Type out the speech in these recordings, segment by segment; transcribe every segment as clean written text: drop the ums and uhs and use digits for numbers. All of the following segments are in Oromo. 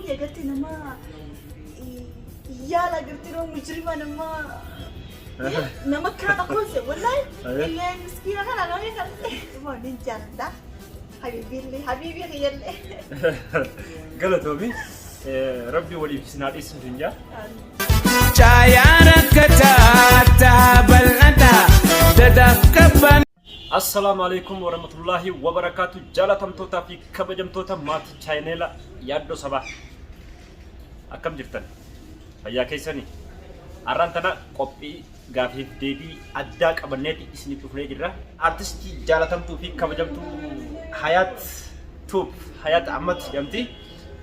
bunyi agartee nama yaala agartee nama mujrima nama kana qoose wallahi illee miskiina kana namni kan immoo ni jaalladha habiibii khiyyalle galatoomi rabbi waliif sinaa dhiisu finjaa Chayana kata tabalada dadakkaban Assalamu alaikum warahmatullahi wabarakatuh jaalatamtoota fi kabajamtoota maatii chaayinela yaaddoo sabaa akkam jirtan fayyaa keessanii har'aan tana qophii gaafiif deebii addaa qabanneeti isiniif dhufnee jirra artistii jaalatamtuu fi kabajamtuu Hayat Ahmad jedhamti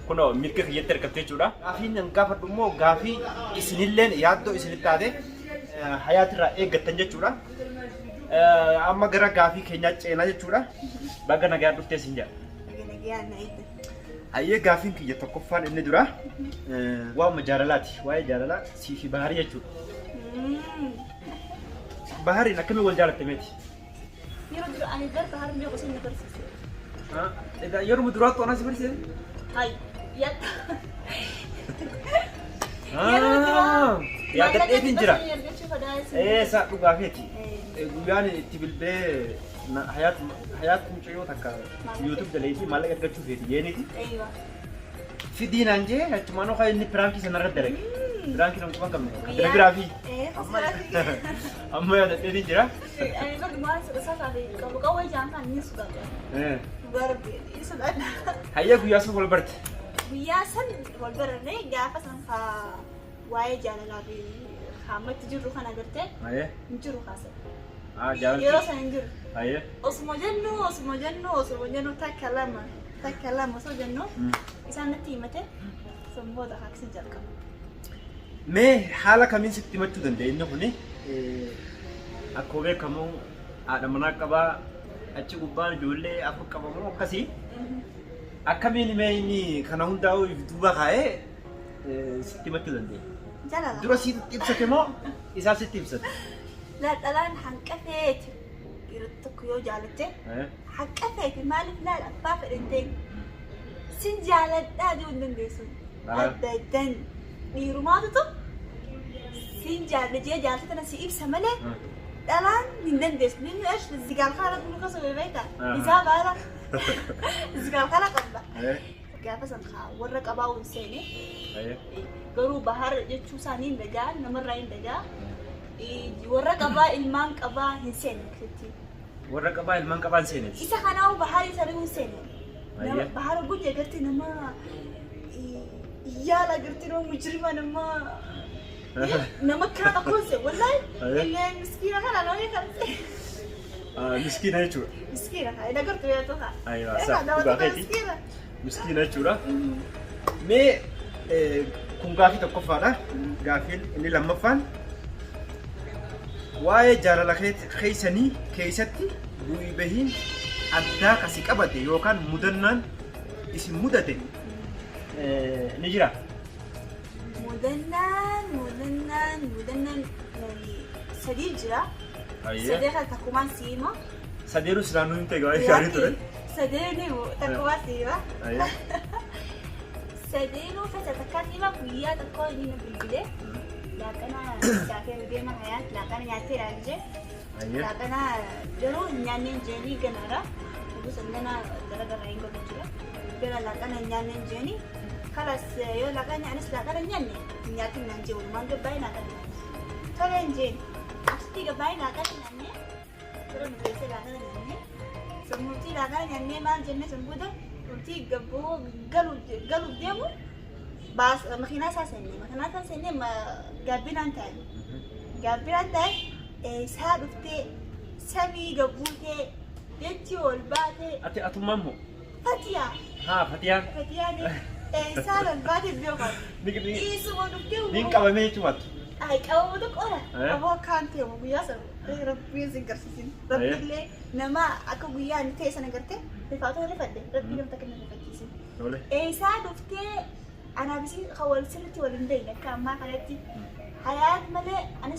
kuno mirga kiyyatti argamtee jechuudha gaafiin an gaafadhu immoo gaafii isinilleen yaaddoo isinitti taate Hayat irraa eeggattan jechuudha amma gara gaafii keenyaa ceenaa jechuudha baga nagaa dhuftee sin jedha ayyee gaafiin kiyya tokkoffaan inni dura waa'uma jaalalaati waa'ee jaalalaa sii fi baharii jechuudha bahariin akkamii wal jaalatte meeti yeroo dura ani gar bahar mee qosin barsiise yeroo duraatti onaa si barsiise hay yatta yaada dheetiin jira saa dhugaafeeti guyyaan itti bilbee Hayat mucayyoo takka YouTube daleetii maallaqa argachuu feeti jeeniiti fidiinaan jee achumaan okaa inni piraankii sanarra darage piraankii nama qofan qabne kadiraagiraafii amma yaada dheetiin jira ani gar dumaan isaa taate qawwee jaan kan ni sudata garbi sudata hayya guyyaa sun wal barte guyyaa san wal barne gaafa san waa'ee jaalalaa fi hammatti jirru kan agartee jiru kaasa yeroo san hin jiru osuma jennu takka lama osoo jennu isaan natti himate samboota haaksi jalqaba mee haala kamiin sitti himachuu danda'e inni kuni akkuma beekamu haadha manaa qabaa achi gubbaan ijoollee afur qabamu akkasii akkamiin mee inni kana hundaa'u duuba kaa'ee sitti himachuu danda'e dura sitti ibsate moo isaa sitti ibsate dhalaan hanqafeeti dhiirota tokko yoo jaalatte hanqafeeti maaliif laal abbaa fedhantee sin jaaladhaa jechuu hin dandeessu addaan dhiirumaatutu sin jaalajee jaalata tana si ibsa malee dhalaan hin dandeessu inni ash zigaal kaala kun kaso bebeeta isaa baala zigaal kaala qabda gaafa san warra qabaa hin seene garuu bahar jechuu isaanii hin dagaa namarraa hin dagaa warra qabaa ilmaan qabaa hin seene warra qabaa ilmaan qabaa hin seene isa kanaawu bahar isaanii hin seene bahar bunyi agartee nama yaala agartee nama mujrima nama kana qoose wallahi illee miskiina kana namni kan miskiina jechuudha miskiina kana agartee yoo ta'u miskiina jechuudha mee kun gaafii tokkoffaadha gaafiin inni lammaffaan waa'ee jaalala keessanii keessatti bu'ii bahiin addaa kasi qabate yookaan mudannaan isin mudate ni jira mudannaan sadii jira sadee kan takkumaan siima sadeeru siraanuu hin ta'e gaarii ture sadeeni takkumaan siima sadeenu fasa takkaa siima guyyaa tokkoo inni na bilbilee laaqana shaakee deema Hayat laaqana nyaattee ilaalje laaqana yeroo nyaanneen jeenii ganaadha gusannana garagaraa hin godhu jira gara laaqana nyaanneen jeenii kalas yoo laaqana anis laaqana nyaanne nyaatiin naan jee walumaan gabbaa'ee laaqana nyaanne toleen jeen asitti gabbaa'ee laaqana nyaanne yeroo nu beessee laaqana nyaanne sammuutii laaqana nyaannee maal jenne sambuuta turtii gabboo galuuf deemu bas makina saya seni gabinan tay saa dhufte samii gabuute jechi ol baate ati atumammo fatiya fatiyaan saa ol baate biyookan isuma dhufte nin qabamee jechuumattu ay qabamutu qora aboo kaan ta'e guyyaa sana rabbiin sin garsiisin rabbiillee nama akka guyyaa inni ta'e sana gartee rifaatoo rifadde rabbii namta kenna rifachiisin saa dhuftee أنا بس خوال سنتي ولندين كان ما خلتي حياة ملء أنا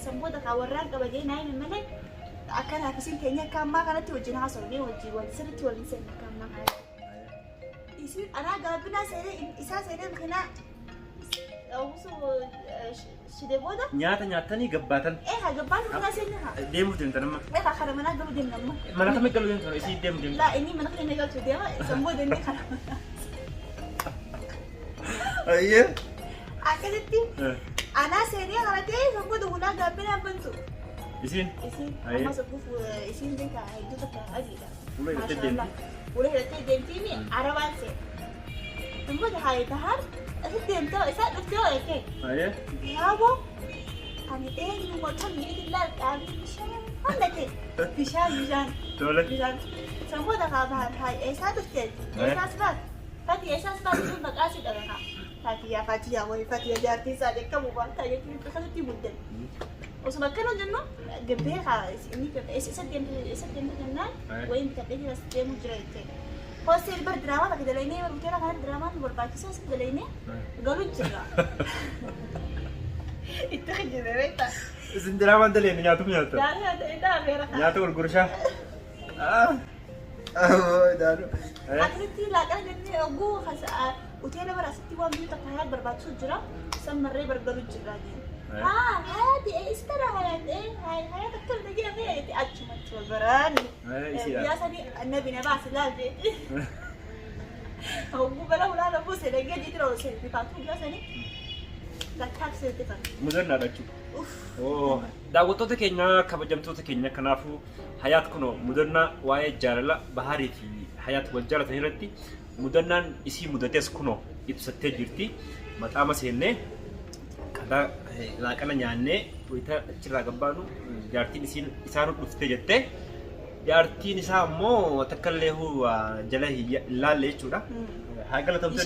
سمبودا كوران كبجي نايم ملء أكان بس كأني كان ما خلتي وجينا صورني وجي والسنتي ولندين كان ما خلتي يصير أنا قابلنا سنة إسا سنة خنا أو سو شدبودا نياتني قباتن إيه قبان خنا سنة ديمو دين تنما إيه خنا منا قبل دين نما منا كم قالوا دين ترى إسي ديم لا إني منا خنا قال توديا سمو دين خنا أيه أكلتي أنا سنة غلطي سمو دهونا قابلنا بنتو إسين أما سقوف إسين دينك هيدوتك أجيدا ولا ما شاء يتدين الله ولا يتدين تيني عربان سي ثم ده هاي تهار أتدين تو إسات بتو إيه أيه يا أبو أنا إيه يوم تام يجي لا أبي بيشان هذا كي بيشان تولى بيشان ثم ده كابان هاي إسات بتدين إسات بات فاتي إسات بات يوم بقاسي ده فاتي يا وي فاتي يا جارتي سادك كم وان تايك تخلي تيمودن وسبب كانوا جنوا جبهة إني كنت إسدين جنان وين كتبتي بس دي مجريتي هو سيلبر دراما كده ليني وكنا كان دراما برباكي ساس كده ليني قالوا جرا اتخذ جنريتا إسن دراما دلين نياتو نياتو لا ده غير نياتو القرشة دارو أكلتي لا كان جنني أبو خس وتينا براستي وام بيتا كهاد برباكي جرا سمر ري برجلو جرا دي هذه استرى هاي دكتور دقيقة فيها أجمل والبراني يا سيدي النبي نباس لا البيت هو بلا ولا لا بوسه دقيقة دي ترى وسيل في فاتو يا سيدي لا تاكسي تفهم مدرنا رجو أوه دعوتو تكيننا كبجمتو تكيننا كنافو حياة كنو مدرنا واي جارلا بحاري في حياة والجارة هيرتي مدرنا إسي مدتس كنو يتسته جرتي متأمة سينه kada laaqana nyaanne wayita achirraa gabbaanu jaartiin isaan dhuftee jettee jaartiin isaa ammoo takkallee jala ilaalle jechuudha. Haa galatamtu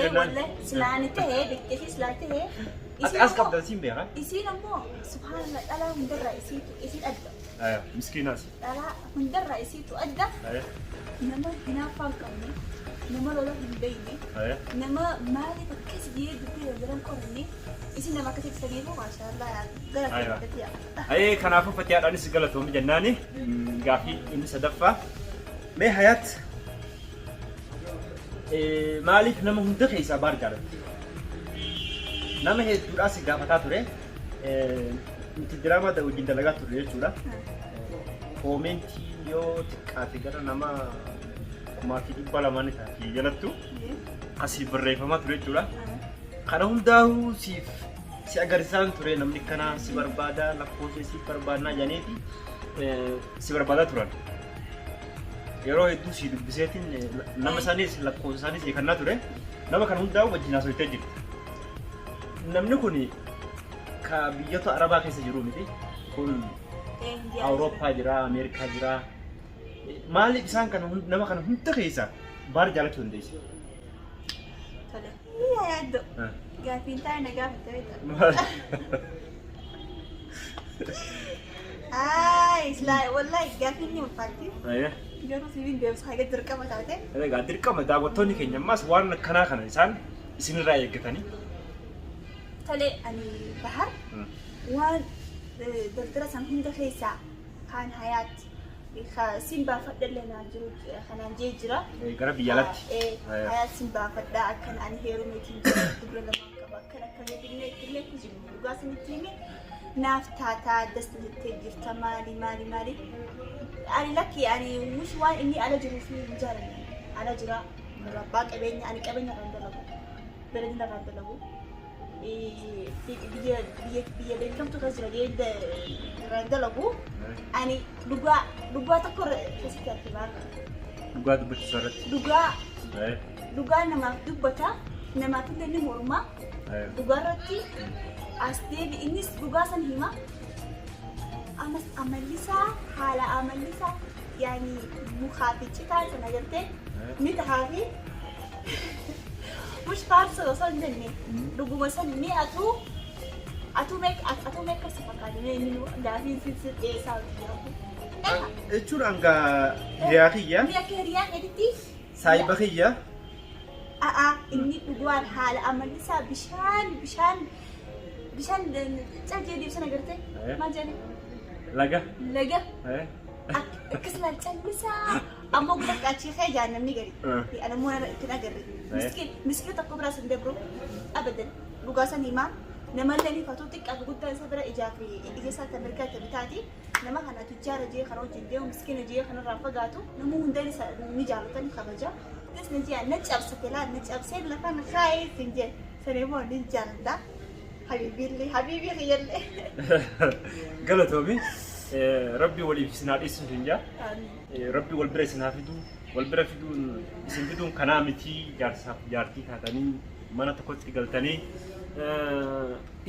jennaan silaani tahee beekteefi silaani tahee as qabdan siin beeka isiin ammoo subhaanallah dhalaa hundarraa isiin adda miskiinaas dhalaa hundarraa isiitu adda nama hinaaffaan qabne nama lola hin beeyne nama maaliif akkas jedhee dubbii gargaran qorne isin nama akkasitti sabiiru maashaallah ayee kanaafuu fatiyaadhaanis galatoomi jennaani gaafii inni sadaffaa mee hayaat maaliif nama hunda keessaa baar jaalatte nama hedduudhaas gaafataa ture nuti diraamaa wajjin dalagaa turre jechuudha koomentii yoo xiqqaate gara nama maatii dhibba lamaan isaati jalattu asii barreeffamaa ture jechuudha. Kana hundaa'uu si agarsiisan ture namni kana si barbaada lakkoofsa si barbaadnaa janeeti si barbaadaa turan. Yeroo hedduu si dubbiseetiin nama isaaniis lakkoofsa isaaniis eegannaa ture nama kana hundaa'uu wajjin haasofitee jirti. Namni kun ka biyyoota Arabaa keessa jiru miti kun Awurooppaa jira Ameerikaa jira. Maaliif isaan kana nama kana hunda keessa baar jaalachuu dandeesse? Tole. Iya yaaddo. Gaafiin taa'e na gaafatte beekta. Wallahi gaafiin ni ulfaatti. Garuu sibiin deemsa haga dirqama taate. Egaa dirqama daawwattoonni keenya ammas waan akkanaa kana isaan isinirraa eeggatanii. Tole ani bahar waan daldala san hunda keessaa kan hayaatti. Simba fadda lena jiru kanan je jira gara biyalatti aya simba fadda akan an heru meeting dubra lama kaba kana kan dinne ku jiru duga sinitini naftata dasnite jirta mali ani laki ani mush wa inni ala jiru fi jara ala jira rabba qabenya ani qabenya randalagu beredina randalagu biya beekam tu kasira de randalagu ani duga takor sekitar kibar duga dubbatu sarat duga nama dubbata nama tunda ni morma duga ratti asdebi innis duga san hima amas amalisa hala amalisa yani mukhafichi ta sanagarte mitahafi مش فارسة وصل مني رجوع مثلا مي أتوميك كسفكاني من دافين سلسلة إيه ساوي إيشون عنك رياضية مي كريان إدتي سايبخية إني بدوار حال أمل لسا بشان تجي دي بسنة قرتي ما جاني لقى كسلا تلبسها أما أقول لك أشي خير أنا مني قري أنا مو أنا كنا قري مسكين تقول براس ندبرو أبدا لقاسا نيما نملني فاتوتك أبو قلت أنا سبرا إجابي إذا سات أمريكا تبتادي نما خنا تجار جي خنا وجندي ومسكين جي خنا رافقاتو نمو هندي نجارو تاني خبجا بس نجي نجاب سكلا نجاب سيد لكان خايف نجي سنيمو نجار ده حبيبي خير لي قالتومي ربي ولي في سناد اسم فينجا ربي والبرس نافدو والبرفدو سنفدو كنامتي جارتي كاتاني mana takut galtani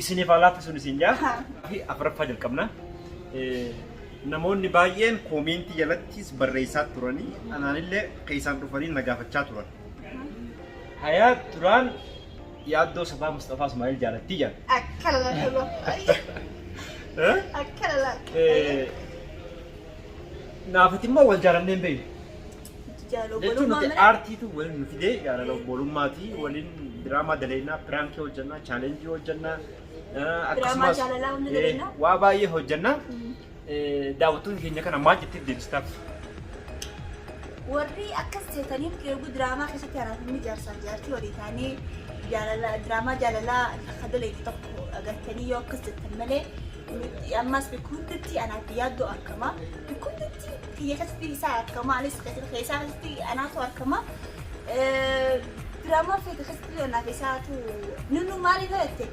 isini falaf sun sinja fi afra fajal kamna namoonni baay'een koomenti jalattis barreessaa turani ananille qeesan dhufanii nagaafachaa turan hayaat turan yaaddoo sabaa Mustafa Ismail jaalatti jaan akkala naafatimmoo wal jaalanneen beeyu jechuun nuti aartiitu waliin nu fidee jaalala obbolummaati waliin diraamaa daleennaa piraankii hojjannaa chaalenjii hojjannaa akkasumas waa baay'ee hojjannaa daawwattoonni keenya kana maal jettee deebistaaf warri akkas jettaniif yeroo diraamaa keessatti haraafni jaarsaa jaartii walii taanii diraamaa jaalalaa akka daleetti tokko agartanii yoo akkas jettan malee ammas bikuutti anaaf yaaddoo akkama bikuutti keessatti isaa akkama anis keessatti anaatu akkama drama fi keessatti anaaf isaatu nunu maali ta'e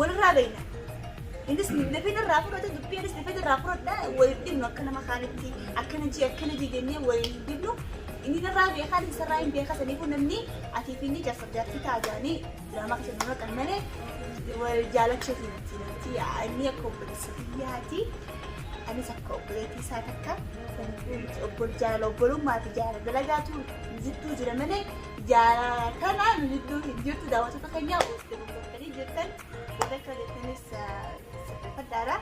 walirraa beekna innis lafeen irraa fudhate dubbii innis lafeen irraa fudhadha waliin dhimnu akka nama kaanitti akkana ji jennee waliin dhimnu inni irraa beekaan isarraa hin beekaa saniifuu namni atiif inni jaartii taa'anii drama keessatti nama kan malee jaalachuu fi ani akka obboleessiti ani akka obboleettii isaa takka jaalala obbolummaati jaalala dalagaatu jidduu jira malee jaalala kanaan jidduu hin jirtu daawwattoota keenya ooltanii jirtan warra akka jettanis saffataadha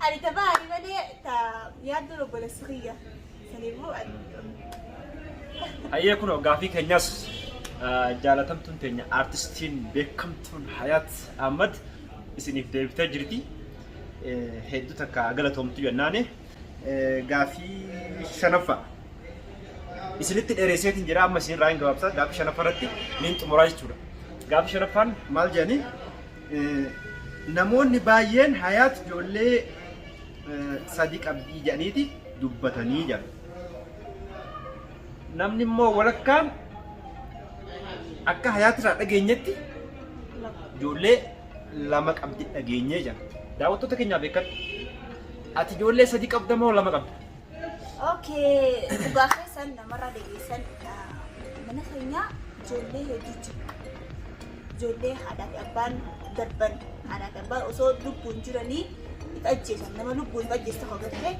ani tabaarii malee yaaddoo obboleessi kiyya saniifuu ayyee kun gaafii keenyas jaalatamtuun teenya aartistiin beekamtuun Hayaat Ahmad isiniif deebitee jirti hedduu takka galatoomtu jennaani gaafii shanaffaa isinitti dheeresseetiin jira amma isin irraa hin gabaabsaa gaafii shanaffaa irratti niin xumuraa jechuudha gaafii shanaffaan maal jedhani namoonni baay'een Hayaat ijoollee sadii qabdii jedhaniiti dubbatanii jira namni immoo walakkaan akka Hayaat irraa dhageenyetti ijoollee lama qabdi dhageenyee jira daawwattoota keenyaa beekadhu ati ijoollee sadii qabda moo lama qabda? Okay, dhugaa keessan namarraa dhageessan mana keenyaa ijoollee hedduu jiru ijoollee haadhaa fi abbaan darban haadhaa fi abbaan osoo lubbuun jiranii ajjeesan nama lubbuun ajjeessa hoggatee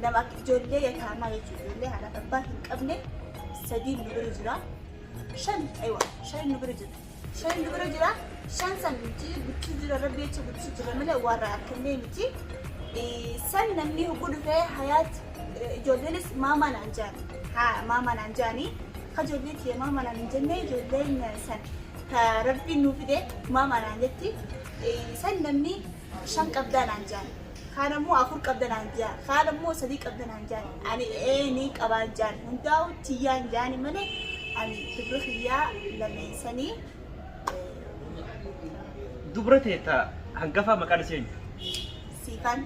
nama ijoollee yakaamaa jechuudha ijoollee haadhaa fi abbaan hin qabne sadii nu bira jira shan nu bira jira shan nu bira jira shan san miti guchuu jira rabbi jecha guchuu jira malee warra akkannee miti san namni hoguu dhufee Hayaat ijoollenis maama naan jaani ka ijoollee kiyya maama naan hin jenne ijoolleen san ka rabbiin nuu fide maama naan jetti san namni shan qabdaa naan jaani kaan ammoo afur qabda naan jaan kaan ammoo sadii qabda naan jaan ani ni qabaan jaan hundaa'u tiyyaan jaani malee ani dubra kiyyaa lameessanii dubra teeta hangafaa maqaan isheen siifan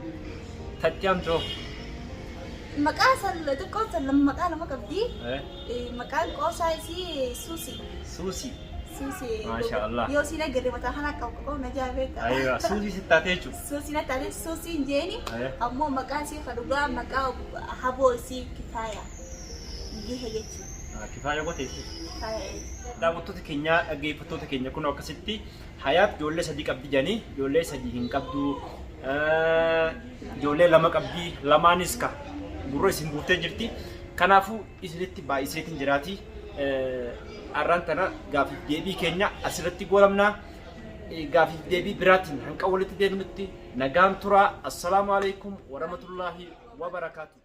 Tatyaamtoo maqaa san xiqqoon san maqaa nama qabdi maqaan qoosaa isii Suusi Maashaallah yoo siin agarre mataa kana qabu na jaabeeta aywa Suusi sittaatee jechuudha Suusi na taatee Suusiin jeeni ammoo maqaa isii kadhugaa maqaa haboo isii Kifaaya gihe jechuudha Kifaaya goteessi daawwattoota keenyaa dhaggeeffattoota keenya kun akkasitti Hayaat ijoollee sadii qabdi jedhanii ijoollee sadii hin qabdu ijoollee lama qabdi lamaanis ka gurra isin guuttee jirti kanaafuu isinitti baay'iseetiin jiraati arraan tana gaafiif deebii keenya asirratti goolabnaa gaafiif deebii biraatiin hanqa walitti deebinutti nagaan turaa assalaamu alaikum warahmatullaahi wabarakaatu